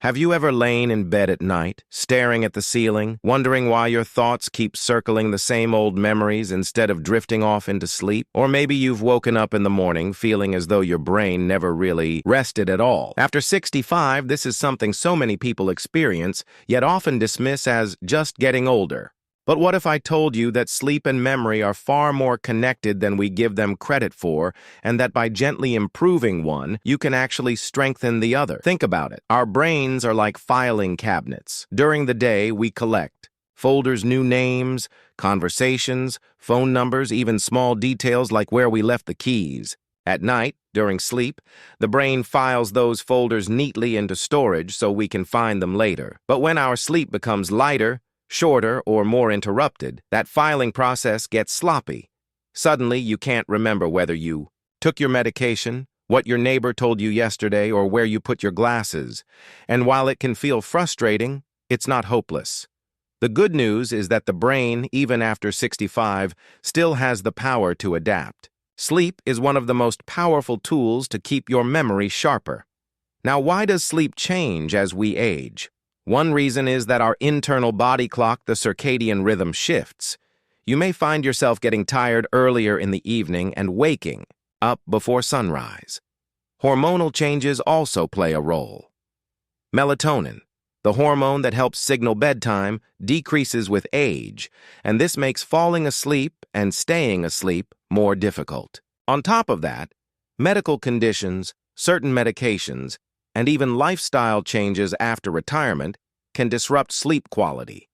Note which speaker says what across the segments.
Speaker 1: Have you ever lain in bed at night, staring at the ceiling, wondering why your thoughts keep circling the same old memories instead of drifting off into sleep? Or maybe you've woken up in the morning feeling as though your brain never really rested at all. After 65, this is something so many people experience, yet often dismiss as just getting older. But what if I told you that sleep and memory are far more connected than we give them credit for, and that by gently improving one, you can actually strengthen the other? Think about it. Our brains are like filing cabinets. During the day, we collect folders, new names, conversations, phone numbers, even small details like where we left the keys. At night, during sleep, the brain files those folders neatly into storage so we can find them later. But when our sleep becomes lighter, shorter, or more interrupted, that filing process gets sloppy. Suddenly, you can't remember whether you took your medication, what your neighbor told you yesterday, or where you put your glasses. And while it can feel frustrating, it's not hopeless. The good news is that the brain, even after 65, still has the power to adapt. Sleep is one of the most powerful tools to keep your memory sharper. Now, why does sleep change as we age? One reason is that our internal body clock, the circadian rhythm, shifts. You may find yourself getting tired earlier in the evening and waking up before sunrise. Hormonal changes also play a role. Melatonin, the hormone that helps signal bedtime, decreases with age, and this makes falling asleep and staying asleep more difficult. On top of that, medical conditions, certain medications, and even lifestyle changes after retirement can disrupt sleep quality.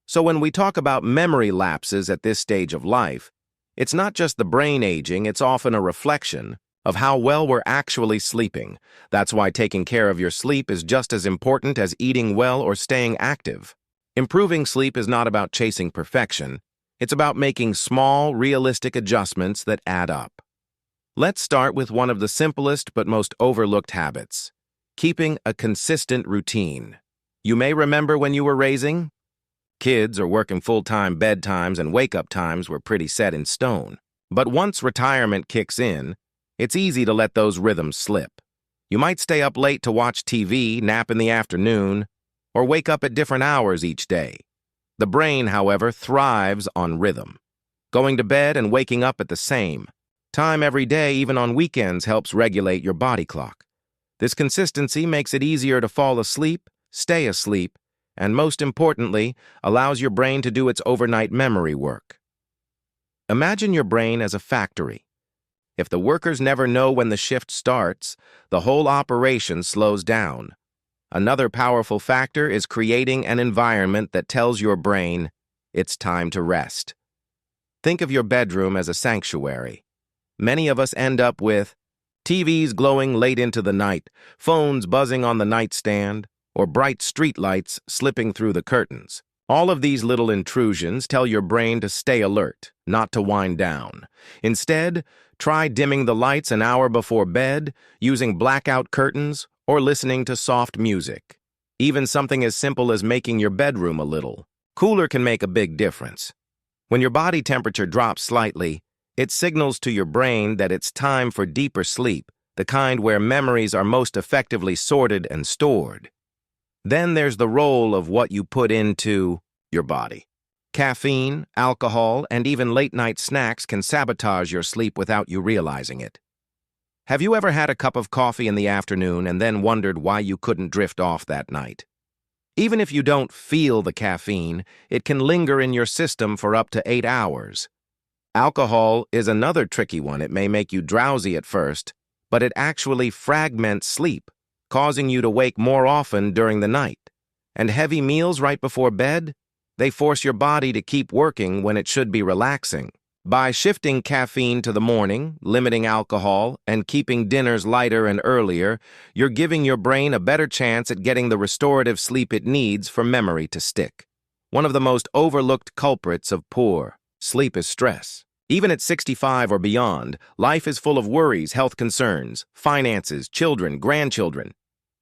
Speaker 1: So when we talk about memory lapses at this stage of life, it's not just the brain aging, it's often a reflection of how well we're actually sleeping. That's why taking care of your sleep is just as important as eating well or staying active. Improving sleep is not about chasing perfection. It's about making small, realistic adjustments that add up. Let's start with one of the simplest but most overlooked habits: keeping a consistent routine. You may remember when you were raising kids or working full-time, bedtimes and wake-up times were pretty set in stone. But once retirement kicks in, it's easy to let those rhythms slip. You might stay up late to watch TV, nap in the afternoon, or wake up at different hours each day. The brain, however, thrives on rhythm. Going to bed and waking up at the same time every day, even on weekends, helps regulate your body clock. This consistency makes it easier to fall asleep, stay asleep, and most importantly, allows your brain to do its overnight memory work. Imagine your brain as a factory. If the workers never know when the shift starts, the whole operation slows down. Another powerful factor is creating an environment that tells your brain it's time to rest. Think of your bedroom as a sanctuary. Many of us end up with TVs glowing late into the night, phones buzzing on the nightstand, or bright streetlights slipping through the curtains. All of these little intrusions tell your brain to stay alert, not to wind down. Instead, try dimming the lights an hour before bed, using blackout curtains, or listening to soft music. Even something as simple as making your bedroom a little cooler can make a big difference. When your body temperature drops slightly, it signals to your brain that it's time for deeper sleep, the kind where memories are most effectively sorted and stored. Then there's the role of what you put into your body. Caffeine, alcohol, and even late-night snacks can sabotage your sleep without you realizing it. Have you ever had a cup of coffee in the afternoon and then wondered why you couldn't drift off that night? Even if you don't feel the caffeine, it can linger in your system for up to 8 hours. Alcohol is another tricky one. It may make you drowsy at first, but it actually fragments sleep, causing you to wake more often during the night. And heavy meals right before bed? They force your body to keep working when it should be relaxing. By shifting caffeine to the morning, limiting alcohol, and keeping dinners lighter and earlier, you're giving your brain a better chance at getting the restorative sleep it needs for memory to stick. One of the most overlooked culprits of poor sleep is stress. Even at 65 or beyond, life is full of worries, health concerns, finances, children, grandchildren.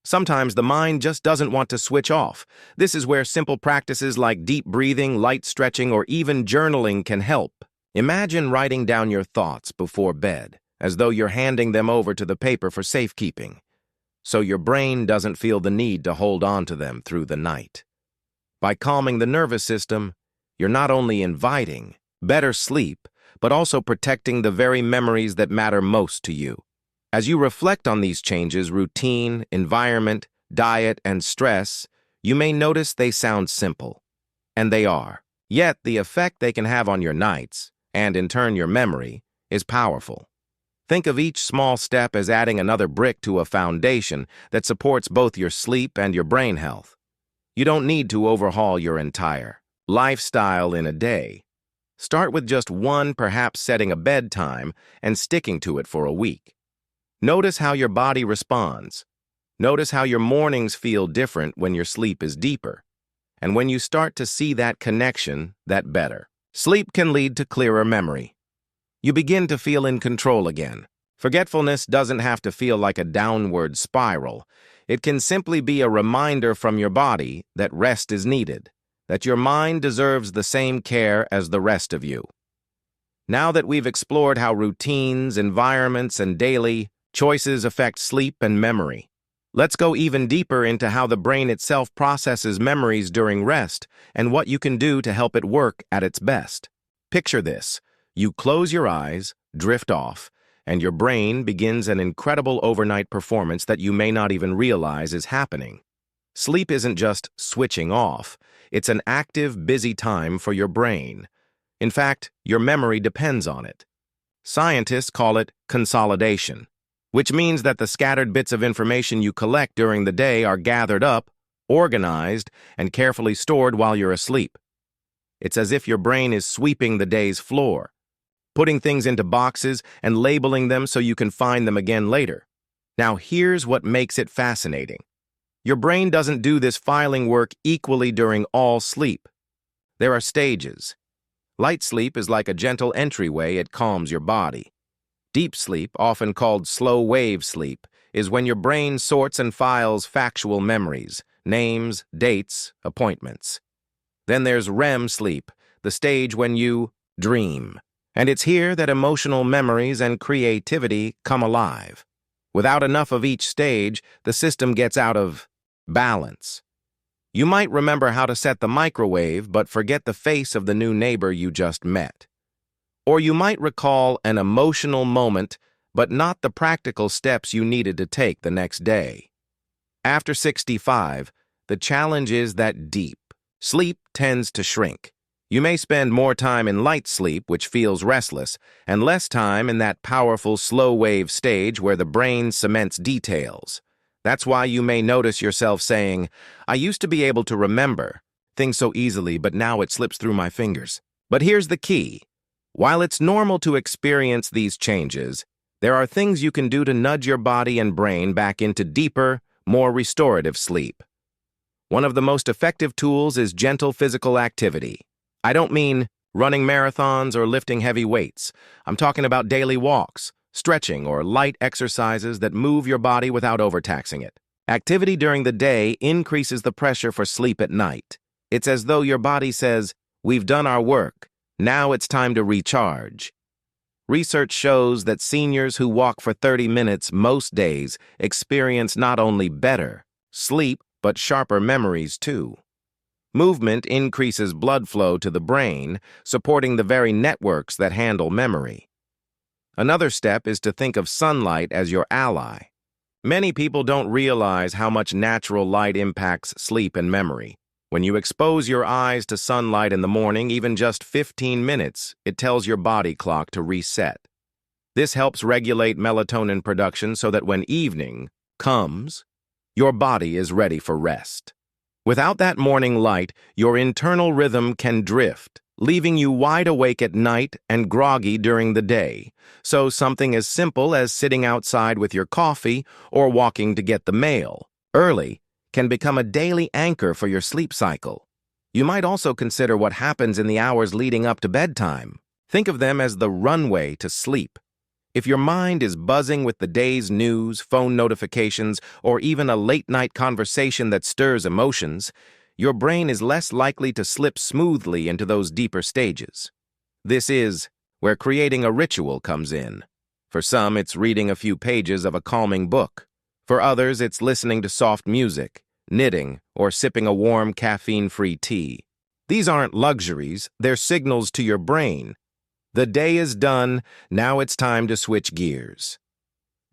Speaker 1: Sometimes the mind just doesn't want to switch off. This is where simple practices like deep breathing, light stretching, or even journaling can help. Imagine writing down your thoughts before bed, as though you're handing them over to the paper for safekeeping. so your brain doesn't feel the need to hold on to them through the night. By calming the nervous system, you're not only inviting better sleep, but also protecting the very memories that matter most to you. As you reflect on these changes, routine, environment, diet, and stress, you may notice they sound simple. And they are. Yet the effect they can have on your nights, and in turn your memory, is powerful. Think of each small step as adding another brick to a foundation that supports both your sleep and your brain health. You don't need to overhaul your entire lifestyle in a day. Start with just one, perhaps setting a bedtime and sticking to it for a week. Notice how your body responds. Notice how your mornings feel different when your sleep is deeper. And when you start to see that connection, that better. Sleep can lead to clearer memory. You begin to feel in control again. Forgetfulness doesn't have to feel like a downward spiral. It can simply be a reminder from your body that rest is needed, that your mind deserves the same care as the rest of you. Now that we've explored how routines, environments, and daily choices affect sleep and memory, let's go even deeper into how the brain itself processes memories during rest and what you can do to help it work at its best. Picture this. You close your eyes, drift off, and your brain begins an incredible overnight performance that you may not even realize is happening. Sleep isn't just switching off. It's an active, busy time for your brain. In fact, your memory depends on it. Scientists call it consolidation, which means that the scattered bits of information you collect during the day are gathered up, organized, and carefully stored while you're asleep. It's as if your brain is sweeping the day's floor, putting things into boxes and labeling them so you can find them again later. Now, here's what makes it fascinating. Your brain doesn't do this filing work equally during all sleep. There are stages. Light sleep is like a gentle entryway. It calms your body. Deep sleep, often called slow-wave sleep, is when your brain sorts and files factual memories, names, dates, appointments. Then there's REM sleep, the stage when you dream. And it's here that emotional memories and creativity come alive. Without enough of each stage, the system gets out of balance. You might remember how to set the microwave, but forget the face of the new neighbor you just met. Or you might recall an emotional moment, but not the practical steps you needed to take the next day. After 65, the challenge is that deep sleep tends to shrink. You may spend more time in light sleep, which feels restless, and less time in that powerful slow-wave stage where the brain cements details. That's why you may notice yourself saying, "I used to be able to remember things so easily, but now it slips through my fingers." But here's the key. While it's normal to experience these changes, there are things you can do to nudge your body and brain back into deeper, more restorative sleep. One of the most effective tools is gentle physical activity. I don't mean running marathons or lifting heavy weights. I'm talking about daily walks, stretching, or light exercises that move your body without overtaxing it. Activity during the day increases the pressure for sleep at night. It's as though your body says, "We've done our work. Now it's time to recharge." Research shows that seniors who walk for 30 minutes most days experience not only better sleep, but sharper memories too. Movement increases blood flow to the brain, supporting the very networks that handle memory. Another step is to think of sunlight as your ally. Many people don't realize how much natural light impacts sleep and memory. When you expose your eyes to sunlight in the morning, even just 15 minutes, it tells your body clock to reset. This helps regulate melatonin production so that when evening comes, your body is ready for rest. Without that morning light, your internal rhythm can drift, leaving you wide awake at night and groggy during the day. So something as simple as sitting outside with your coffee or walking to get the mail early can become a daily anchor for your sleep cycle. You might also consider what happens in the hours leading up to bedtime. Think of them as the runway to sleep. If your mind is buzzing with the day's news, phone notifications, or even a late-night conversation that stirs emotions, your brain is less likely to slip smoothly into those deeper stages. This is where creating a ritual comes in. For some, it's reading a few pages of a calming book. For others, it's listening to soft music, knitting, or sipping a warm caffeine-free tea. These aren't luxuries, they're signals to your brain. The day is done, now it's time to switch gears.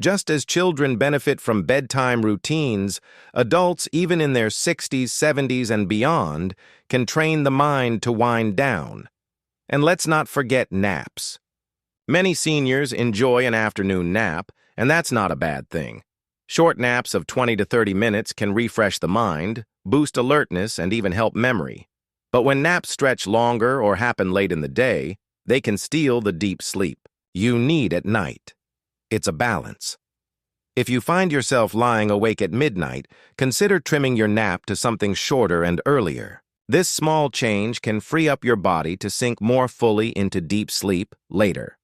Speaker 1: Just as children benefit from bedtime routines, adults, even in their 60s, 70s, and beyond, can train the mind to wind down. And let's not forget naps. Many seniors enjoy an afternoon nap, and that's not a bad thing. Short naps of 20 to 30 minutes can refresh the mind, boost alertness, and even help memory. But when naps stretch longer or happen late in the day, they can steal the deep sleep you need at night. It's a balance. If you find yourself lying awake at midnight, consider trimming your nap to something shorter and earlier. This small change can free up your body to sink more fully into deep sleep later.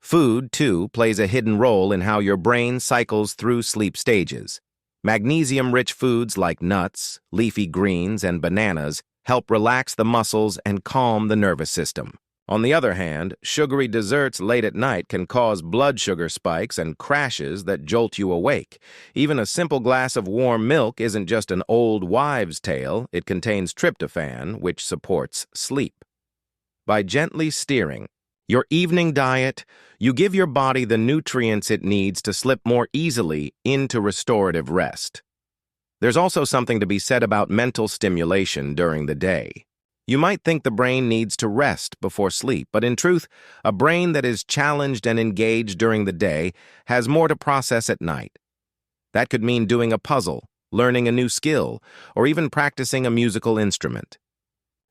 Speaker 1: Food, too, plays a hidden role in how your brain cycles through sleep stages. Magnesium-rich foods like nuts, leafy greens, and bananas help relax the muscles and calm the nervous system. On the other hand, sugary desserts late at night can cause blood sugar spikes and crashes that jolt you awake. Even a simple glass of warm milk isn't just an old wives' tale, it contains tryptophan, which supports sleep. By gently steering your evening diet, you give your body the nutrients it needs to slip more easily into restorative rest. There's also something to be said about mental stimulation during the day. You might think the brain needs to rest before sleep, but in truth, a brain that is challenged and engaged during the day has more to process at night. That could mean doing a puzzle, learning a new skill, or even practicing a musical instrument.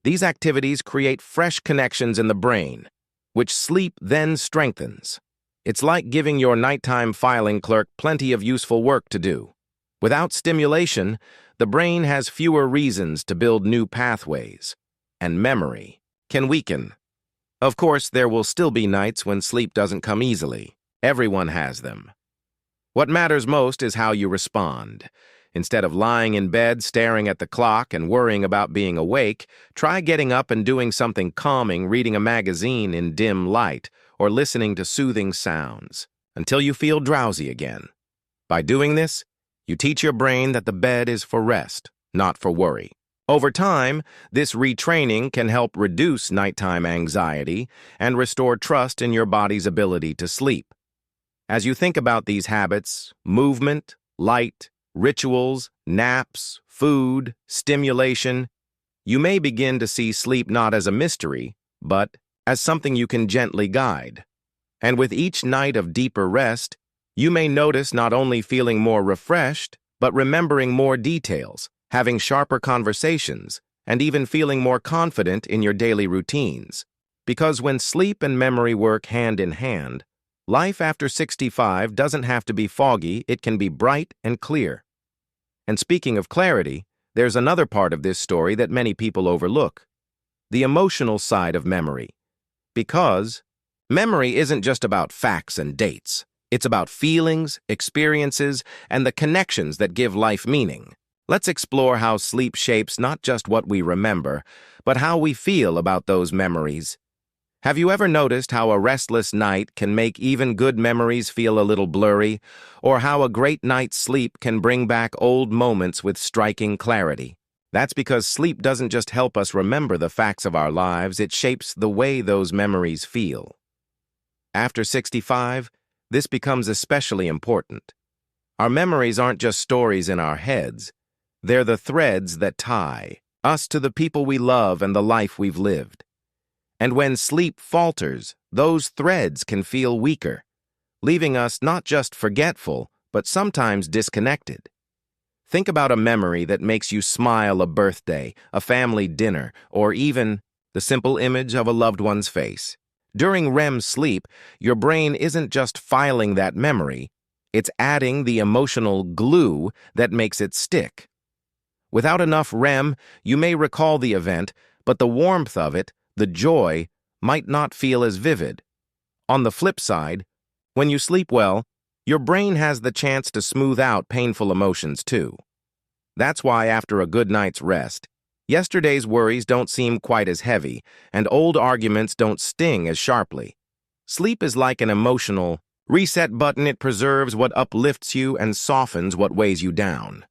Speaker 1: These activities create fresh connections in the brain, which sleep then strengthens. It's like giving your nighttime filing clerk plenty of useful work to do. Without stimulation, the brain has fewer reasons to build new pathways, and memory can weaken. Of course, there will still be nights when sleep doesn't come easily. Everyone has them. What matters most is how you respond. Instead of lying in bed, staring at the clock, and worrying about being awake, try getting up and doing something calming, reading a magazine in dim light, or listening to soothing sounds, until you feel drowsy again. By doing this, you teach your brain that the bed is for rest, not for worry. Over time, this retraining can help reduce nighttime anxiety and restore trust in your body's ability to sleep. As you think about these habits, movement, light, rituals, naps, food, stimulation, you may begin to see sleep not as a mystery, but as something you can gently guide. And with each night of deeper rest, you may notice not only feeling more refreshed, but remembering more details, having sharper conversations, and even feeling more confident in your daily routines. Because when sleep and memory work hand in hand, life after 65 doesn't have to be foggy, it can be bright and clear. And speaking of clarity, there's another part of this story that many people overlook: the emotional side of memory. Because memory isn't just about facts and dates. It's about feelings, experiences, and the connections that give life meaning. Let's explore how sleep shapes not just what we remember, but how we feel about those memories. Have you ever noticed how a restless night can make even good memories feel a little blurry, or how a great night's sleep can bring back old moments with striking clarity? That's because sleep doesn't just help us remember the facts of our lives, it shapes the way those memories feel. After 65, this becomes especially important. Our memories aren't just stories in our heads. They're the threads that tie us to the people we love and the life we've lived. And when sleep falters, those threads can feel weaker, leaving us not just forgetful, but sometimes disconnected. Think about a memory that makes you smile: a birthday, a family dinner, or even the simple image of a loved one's face. During REM sleep, your brain isn't just filing that memory, it's adding the emotional glue that makes it stick. Without enough REM, you may recall the event, but the warmth of it, the joy, might not feel as vivid. On the flip side, when you sleep well, your brain has the chance to smooth out painful emotions too. That's why after a good night's rest, yesterday's worries don't seem quite as heavy, and old arguments don't sting as sharply. Sleep is like an emotional Reset button, it preserves what uplifts you and softens what weighs you down.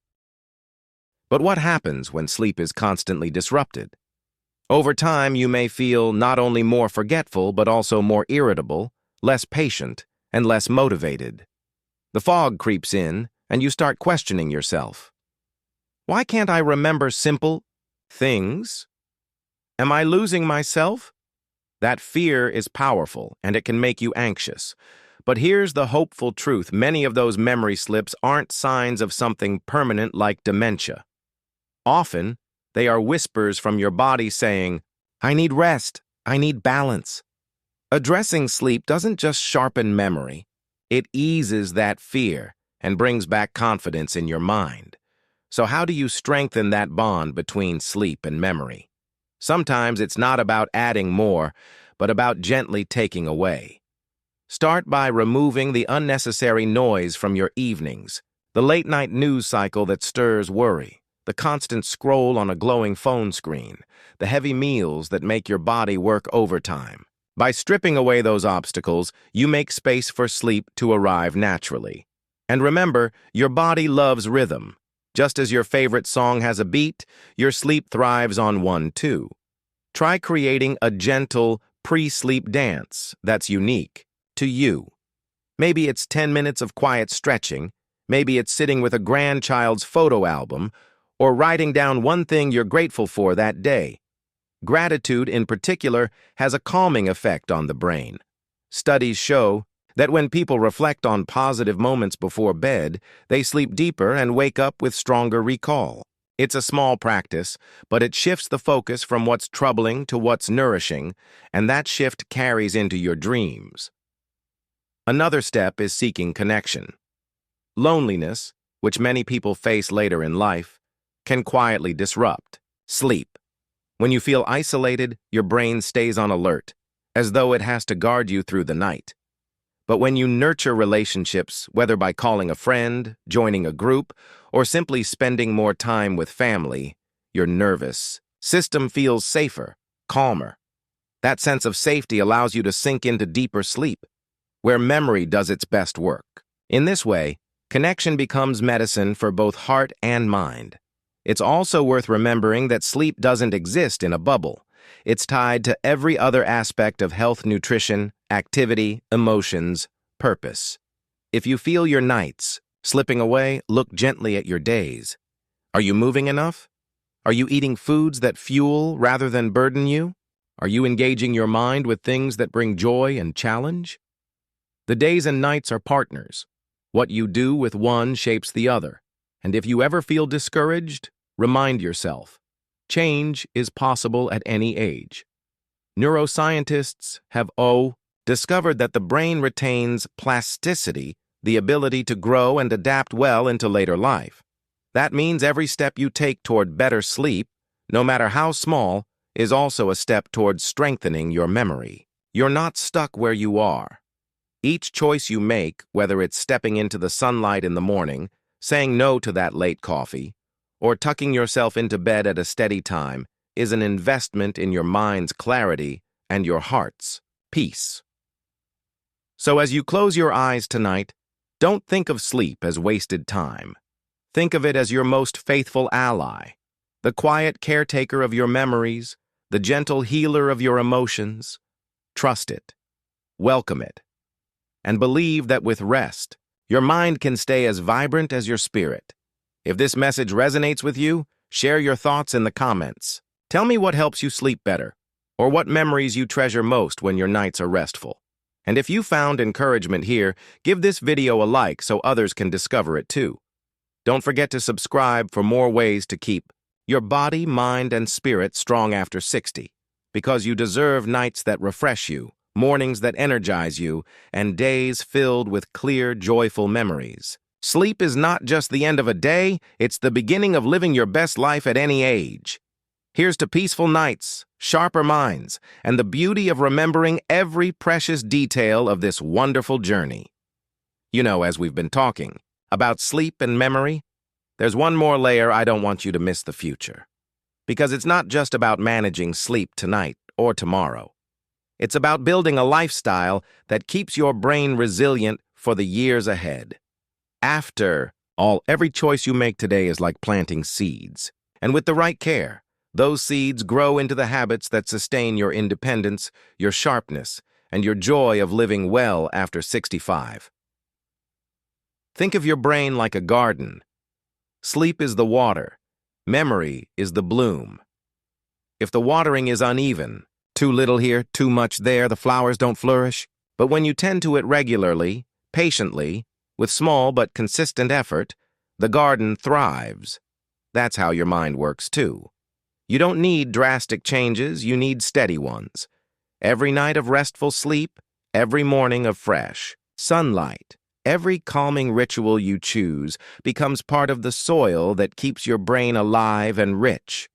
Speaker 1: But what happens when sleep is constantly disrupted? Over time, you may feel not only more forgetful, but also more irritable, less patient, and less motivated. The fog creeps in, and you start questioning yourself. Why can't I remember simple things? Am I losing myself? That fear is powerful, and it can make you anxious. But here's the hopeful truth. Many of those memory slips aren't signs of something permanent like dementia. Often, they are whispers from your body saying, I need rest, I need balance. Addressing sleep doesn't just sharpen memory, it eases that fear and brings back confidence in your mind. So how do you strengthen that bond between sleep and memory? Sometimes it's not about adding more, but about gently taking away. Start by removing the unnecessary noise from your evenings, the late-night news cycle that stirs worry, the constant scroll on a glowing phone screen, the heavy meals that make your body work overtime. By stripping away those obstacles, you make space for sleep to arrive naturally. And remember, your body loves rhythm. Just as your favorite song has a beat, your sleep thrives on one too. Try creating a gentle pre-sleep dance that's unique to you. Maybe it's 10 minutes of quiet stretching, maybe it's sitting with a grandchild's photo album, or writing down one thing you're grateful for that day. Gratitude, in particular, has a calming effect on the brain. Studies show that when people reflect on positive moments before bed, they sleep deeper and wake up with stronger recall. It's a small practice, but it shifts the focus from what's troubling to what's nourishing, and that shift carries into your dreams. Another step is seeking connection. Loneliness, which many people face later in life, can quietly disrupt sleep. When you feel isolated, your brain stays on alert, as though it has to guard you through the night. But when you nurture relationships, whether by calling a friend, joining a group, or simply spending more time with family, your nervous system feels safer, calmer. That sense of safety allows you to sink into deeper sleep, where memory does its best work. In this way, connection becomes medicine for both heart and mind. It's also worth remembering that sleep doesn't exist in a bubble. It's tied to every other aspect of health, nutrition, activity, emotions, purpose. If you feel your nights slipping away, look gently at your days. Are you moving enough? Are you eating foods that fuel rather than burden you? Are you engaging your mind with things that bring joy and challenge? The days and nights are partners. What you do with one shapes the other. And if you ever feel discouraged, remind yourself, change is possible at any age. Neuroscientists have discovered that the brain retains plasticity, the ability to grow and adapt well into later life. That means every step you take toward better sleep, no matter how small, is also a step toward strengthening your memory. You're not stuck where you are. Each choice you make, whether it's stepping into the sunlight in the morning, saying no to that late coffee, or tucking yourself into bed at a steady time, is an investment in your mind's clarity and your heart's peace. So as you close your eyes tonight, don't think of sleep as wasted time. Think of it as your most faithful ally, the quiet caretaker of your memories, the gentle healer of your emotions. Trust it, welcome it, and believe that with rest, your mind can stay as vibrant as your spirit. If this message resonates with you, share your thoughts in the comments. Tell me what helps you sleep better, or what memories you treasure most when your nights are restful. And if you found encouragement here, give this video a like so others can discover it too. Don't forget to subscribe for more ways to keep your body, mind, and spirit strong after 60, because you deserve nights that refresh you, mornings that energize you, and days filled with clear, joyful memories. Sleep is not just the end of a day, it's the beginning of living your best life at any age. Here's to peaceful nights, sharper minds, and the beauty of remembering every precious detail of this wonderful journey. You know, as we've been talking about sleep and memory, there's one more layer I don't want you to miss: the future. Because it's not just about managing sleep tonight or tomorrow. It's about building a lifestyle that keeps your brain resilient for the years ahead. After all, every choice you make today is like planting seeds. And with the right care, those seeds grow into the habits that sustain your independence, your sharpness, and your joy of living well after 65. Think of your brain like a garden. Sleep is the water. Memory is the bloom. If the watering is uneven, too little here, too much there, the flowers don't flourish. But when you tend to it regularly, patiently, with small but consistent effort, the garden thrives. That's how your mind works too. You don't need drastic changes, you need steady ones. Every night of restful sleep, every morning of fresh sunlight, every calming ritual you choose becomes part of the soil that keeps your brain alive and rich.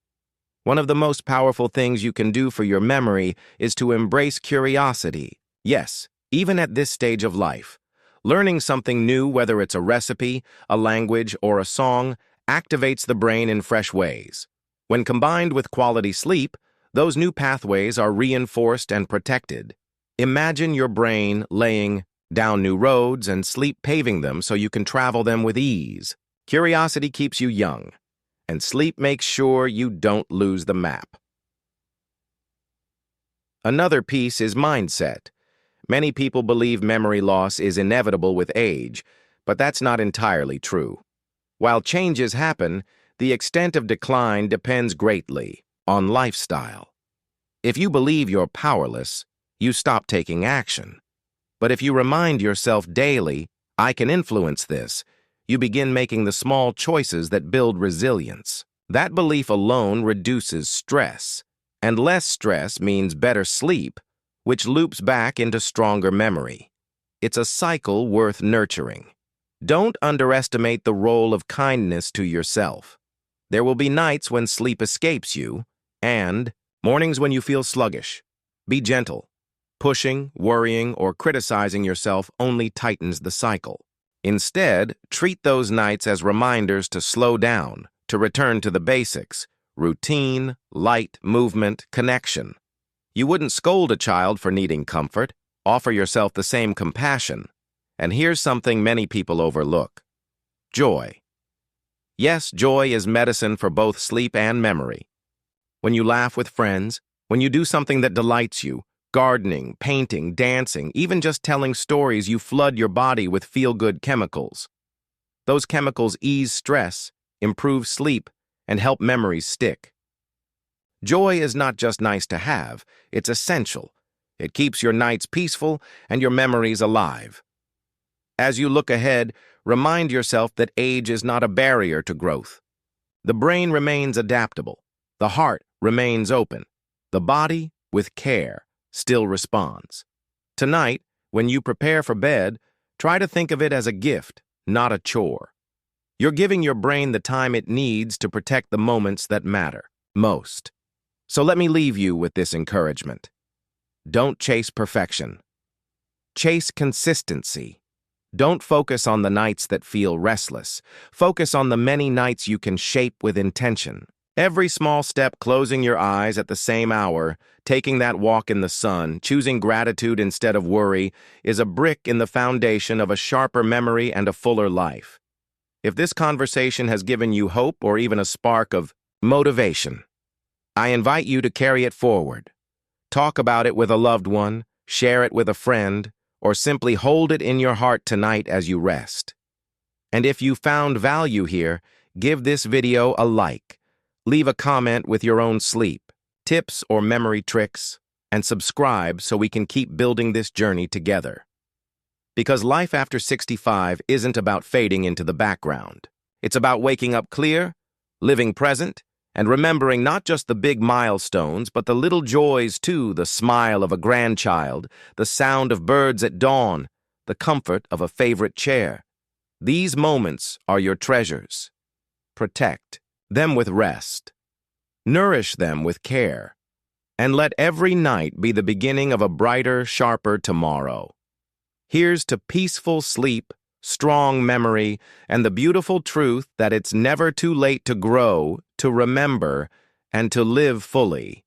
Speaker 1: One of the most powerful things you can do for your memory is to embrace curiosity. Yes, even at this stage of life. Learning something new, whether it's a recipe, a language, or a song, activates the brain in fresh ways. When combined with quality sleep, those new pathways are reinforced and protected. Imagine your brain laying down new roads and sleep paving them so you can travel them with ease. Curiosity keeps you young, and sleep makes sure you don't lose the map. Another piece is mindset. Many people believe memory loss is inevitable with age, but that's not entirely true. While changes happen, the extent of decline depends greatly on lifestyle. If you believe you're powerless, you stop taking action. But if you remind yourself daily, I can influence this, you begin making the small choices that build resilience. That belief alone reduces stress, and less stress means better sleep, which loops back into stronger memory. It's a cycle worth nurturing. Don't underestimate the role of kindness to yourself. There will be nights when sleep escapes you, and mornings when you feel sluggish. Be gentle. Pushing, worrying, or criticizing yourself only tightens the cycle. Instead, treat those nights as reminders to slow down, to return to the basics: routine, light, movement, connection. You wouldn't scold a child for needing comfort. Offer yourself the same compassion. And here's something many people overlook: joy. Yes, joy is medicine for both sleep and memory. When you laugh with friends, when you do something that delights you, gardening, painting, dancing, even just telling stories, you flood your body with feel-good chemicals. Those chemicals ease stress, improve sleep, and help memories stick. Joy is not just nice to have, it's essential. It keeps your nights peaceful and your memories alive. As you look ahead, remind yourself that age is not a barrier to growth. The brain remains adaptable. The heart remains open. The body, with care, still responds. Tonight, when you prepare for bed, try to think of it as a gift, not a chore. You're giving your brain the time it needs to protect the moments that matter most. So let me leave you with this encouragement. Don't chase perfection. Chase consistency. Don't focus on the nights that feel restless. Focus on the many nights you can shape with intention. Every small step, closing your eyes at the same hour, taking that walk in the sun, choosing gratitude instead of worry, is a brick in the foundation of a sharper memory and a fuller life. If this conversation has given you hope or even a spark of motivation, I invite you to carry it forward. Talk about it with a loved one, share it with a friend, or simply hold it in your heart tonight as you rest. And if you found value here, give this video a like. Leave a comment with your own sleep, tips, or memory tricks, and subscribe so we can keep building this journey together. Because life after 65 isn't about fading into the background. It's about waking up clear, living present, and remembering not just the big milestones, but the little joys too: the smile of a grandchild, the sound of birds at dawn, the comfort of a favorite chair. These moments are your treasures. Protect them with rest. Nourish them with care. And let every night be the beginning of a brighter, sharper tomorrow. Here's to peaceful sleep, strong memory, and the beautiful truth that it's never too late to grow, to remember, and to live fully.